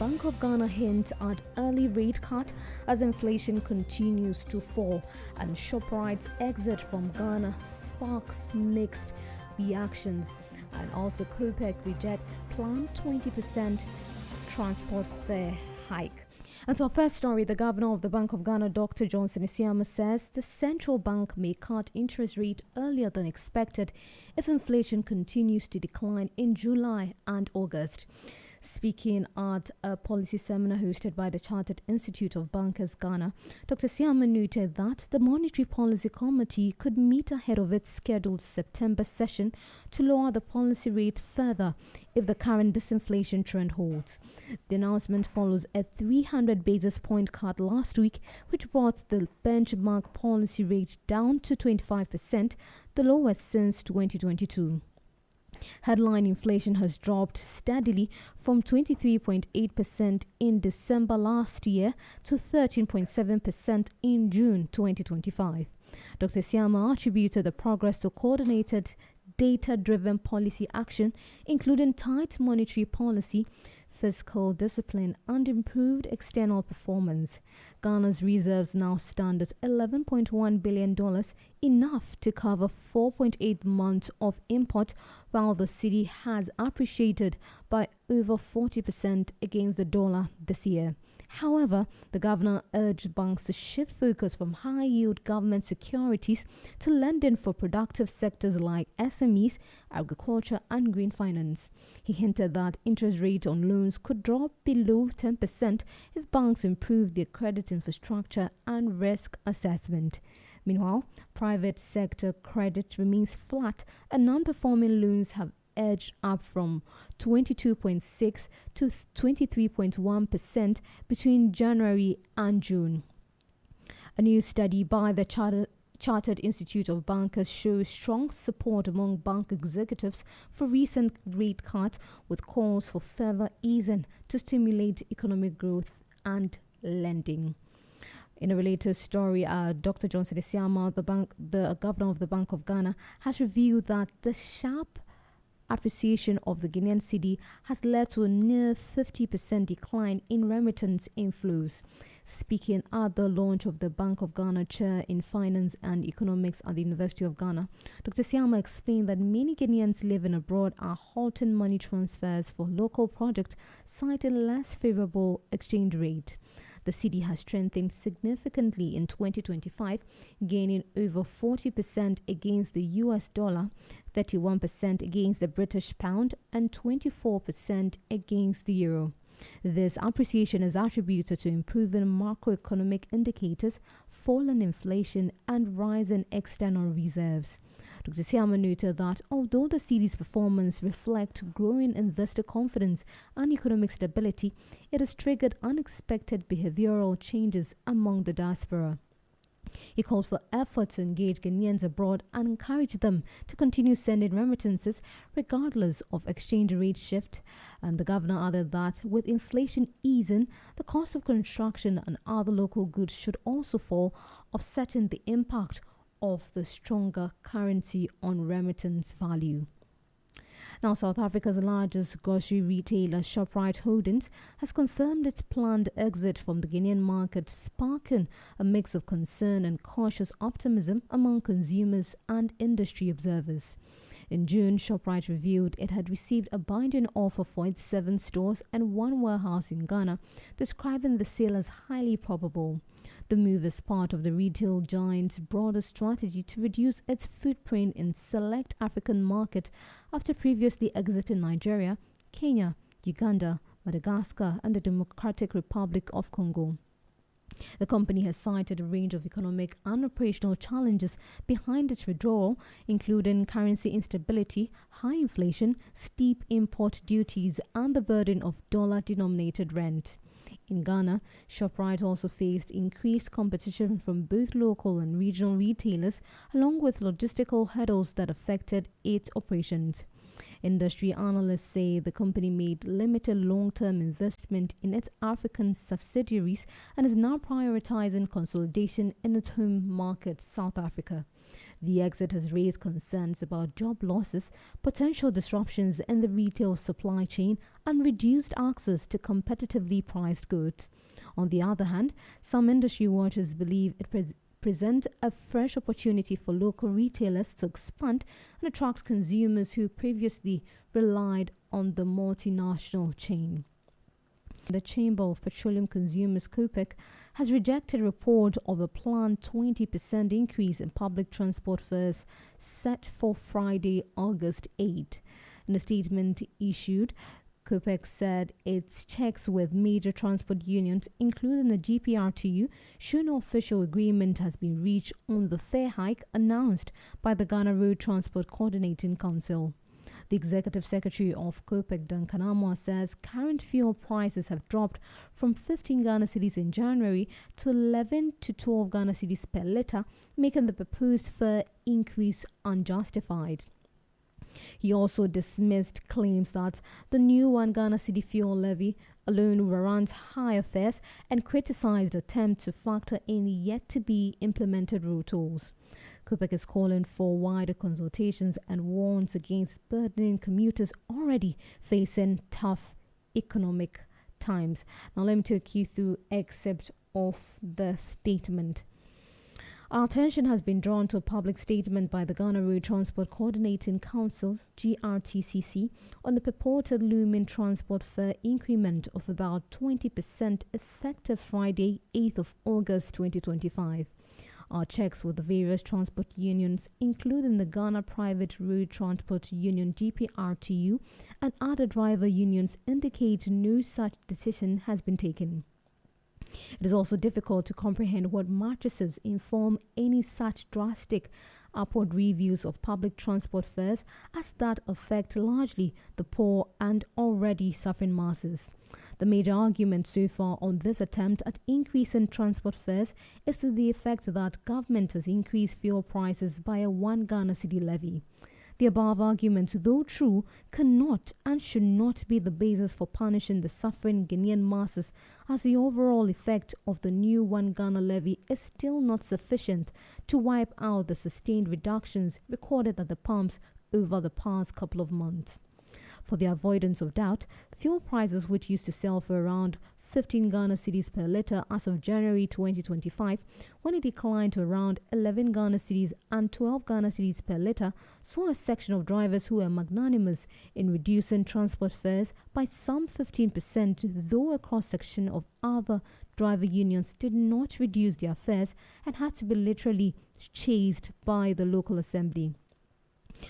Bank of Ghana hints at early rate cut as inflation continues to fall, and Shoprite's exit from Ghana sparks mixed reactions. And also COPEC rejects planned 20% transport fare hike. And to our first story, the governor of the Bank of Ghana, Dr. Johnson Isiama, says the central bank may cut interest rate earlier than expected if inflation continues to decline in July and August. Speaking at a policy seminar hosted by the Chartered Institute of Bankers Ghana, Dr. Siama noted that the Monetary Policy Committee could meet ahead of its scheduled September session to lower the policy rate further if the current disinflation trend holds. The announcement follows a 300 basis point cut last week, which brought the benchmark policy rate down to 25%, the lowest since 2022. Headline inflation has dropped steadily from 23.8% in December last year to 13.7% in June 2025. Dr. Siama attributed the progress to coordinated, data-driven policy action, including tight monetary policy, fiscal discipline, and improved external performance. Ghana's reserves now stand at $11.1 billion, enough to cover 4.8 months of import, while the cedi has appreciated by over 40% against the dollar this year. However, the governor urged banks to shift focus from high-yield government securities to lending for productive sectors like SMEs, agriculture, and green finance. He hinted that interest rates on loans could drop below 10% if banks improve their credit infrastructure and risk assessment. Meanwhile, private sector credit remains flat, and non-performing loans have edged up from 22.6 to 23.1% between January and June. A new study by the Chartered Institute of Bankers shows strong support among bank executives for recent rate cuts, with calls for further easing to stimulate economic growth and lending. In a related story, Dr. Johnson Isiama, the governor of the Bank of Ghana, has revealed that the sharp appreciation of the Guinean cedi has led to a near 50% decline in remittance inflows. Speaking at the launch of the Bank of Ghana Chair in Finance and Economics at the University of Ghana, Dr. Siama explained that many Guineans living abroad are halting money transfers for local projects, citing less favorable exchange rate. The cedi has strengthened significantly in 2025, gaining over 40% against the US dollar, 31% against the British pound, and 24% against the euro. This appreciation is attributed to improving macroeconomic indicators, falling inflation, and rising external reserves. Dr. Siama noted that although the cedi's performance reflects growing investor confidence and economic stability, it has triggered unexpected behavioral changes among the diaspora. He called for efforts to engage Ghanaians abroad and encourage them to continue sending remittances regardless of exchange rate shift. And the governor added that with inflation easing, the cost of construction and other local goods should also fall, offsetting the impact of the stronger currency on remittance value. Now, South Africa's largest grocery retailer, Shoprite Holdings, has confirmed its planned exit from the Guinean market, sparking a mix of concern and cautious optimism among consumers and industry observers. In June, Shoprite revealed it had received a binding offer for its 7 stores and 1 warehouse in Ghana, describing the sale as highly probable. The move is part of the retail giant's broader strategy to reduce its footprint in select African markets after previously exiting Nigeria, Kenya, Uganda, Madagascar, and the Democratic Republic of Congo. The company has cited a range of economic and operational challenges behind its withdrawal, including currency instability, high inflation, steep import duties, and the burden of dollar-denominated rent. In Ghana, Shoprite also faced increased competition from both local and regional retailers, along with logistical hurdles that affected its operations. Industry analysts say the company made limited long-term investment in its African subsidiaries and is now prioritizing consolidation in its home market, South Africa. The exit has raised concerns about job losses, potential disruptions in the retail supply chain, and reduced access to competitively priced goods. On the other hand, some industry watchers believe it present a fresh opportunity for local retailers to expand and attract consumers who previously relied on the multinational chain. The Chamber of Petroleum Consumers (COPEC) has rejected a report of a planned 20% increase in public transport fares set for Friday, August 8. In a statement issued, COPEC said its checks with major transport unions, including the GPRTU, show no official agreement has been reached on the fare hike announced by the Ghana Road Transport Coordinating Council. The executive secretary of COPEC, Duncan Amwa, says current fuel prices have dropped from 15 Ghana cedis in January to 11 to 12 Ghana cedis per litre, making the proposed fare increase unjustified. He also dismissed claims that the new 1 Ghana cedi fuel levy alone warrants higher fares and criticized attempts to factor in yet-to-be implemented road tolls. COPEC is calling for wider consultations and warns against burdening commuters already facing tough economic times. Now let me take you through excerpt of the statement. Our attention has been drawn to a public statement by the Ghana Road Transport Coordinating Council (GRTCC) on the purported looming transport fare increment of about 20% effective Friday, 8th of August 2025. Our checks with the various transport unions, including the Ghana Private Road Transport Union (GPRTU) and other driver unions, indicate no such decision has been taken. It is also difficult to comprehend what matrices inform any such drastic upward reviews of public transport fares, as that affect largely the poor and already suffering masses. The major argument so far on this attempt at increasing transport fares is to the effect that government has increased fuel prices by a 1 Ghana cedi levy. The above arguments, though true, cannot and should not be the basis for punishing the suffering Ghanaian masses, as the overall effect of the new 1 Ghana levy is still not sufficient to wipe out the sustained reductions recorded at the pumps over the past couple of months. For the avoidance of doubt, fuel prices, which used to sell for around 15 Ghana cedis per litre as of January 2025, when it declined to around 11 Ghana cedis and 12 Ghana cedis per litre, saw a section of drivers who were magnanimous in reducing transport fares by some 15%, though a cross-section of other driver unions did not reduce their fares and had to be literally chased by the local assembly.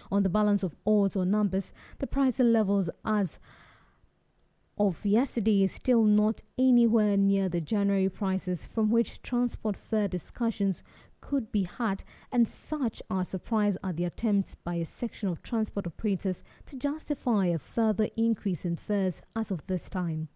On the balance of odds or numbers, the pricing levels as of yesterday is still not anywhere near the January prices from which transport fare discussions could be had, and such are surprised at the attempts by a section of transport operators to justify a further increase in fares as of this time.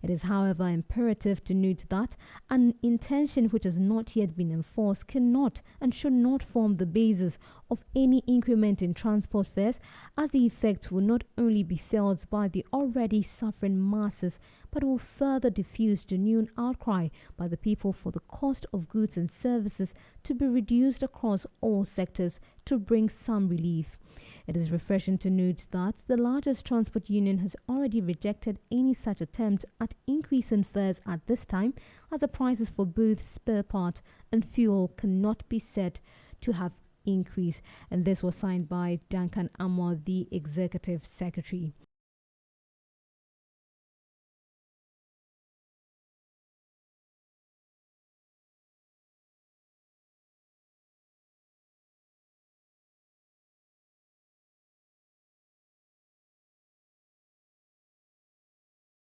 It is, however, imperative to note that an intention which has not yet been enforced cannot and should not form the basis of any increment in transport fares, as the effect will not only be felt by the already suffering masses, but will further diffuse genuine outcry by the people for the cost of goods and services to be reduced across all sectors to bring some relief. It is refreshing to note that the largest transport union has already rejected any such attempt at increasing fares at this time, as the prices for both spare part and fuel cannot be said to have increased. And this was signed by Duncan Amwa, the executive secretary.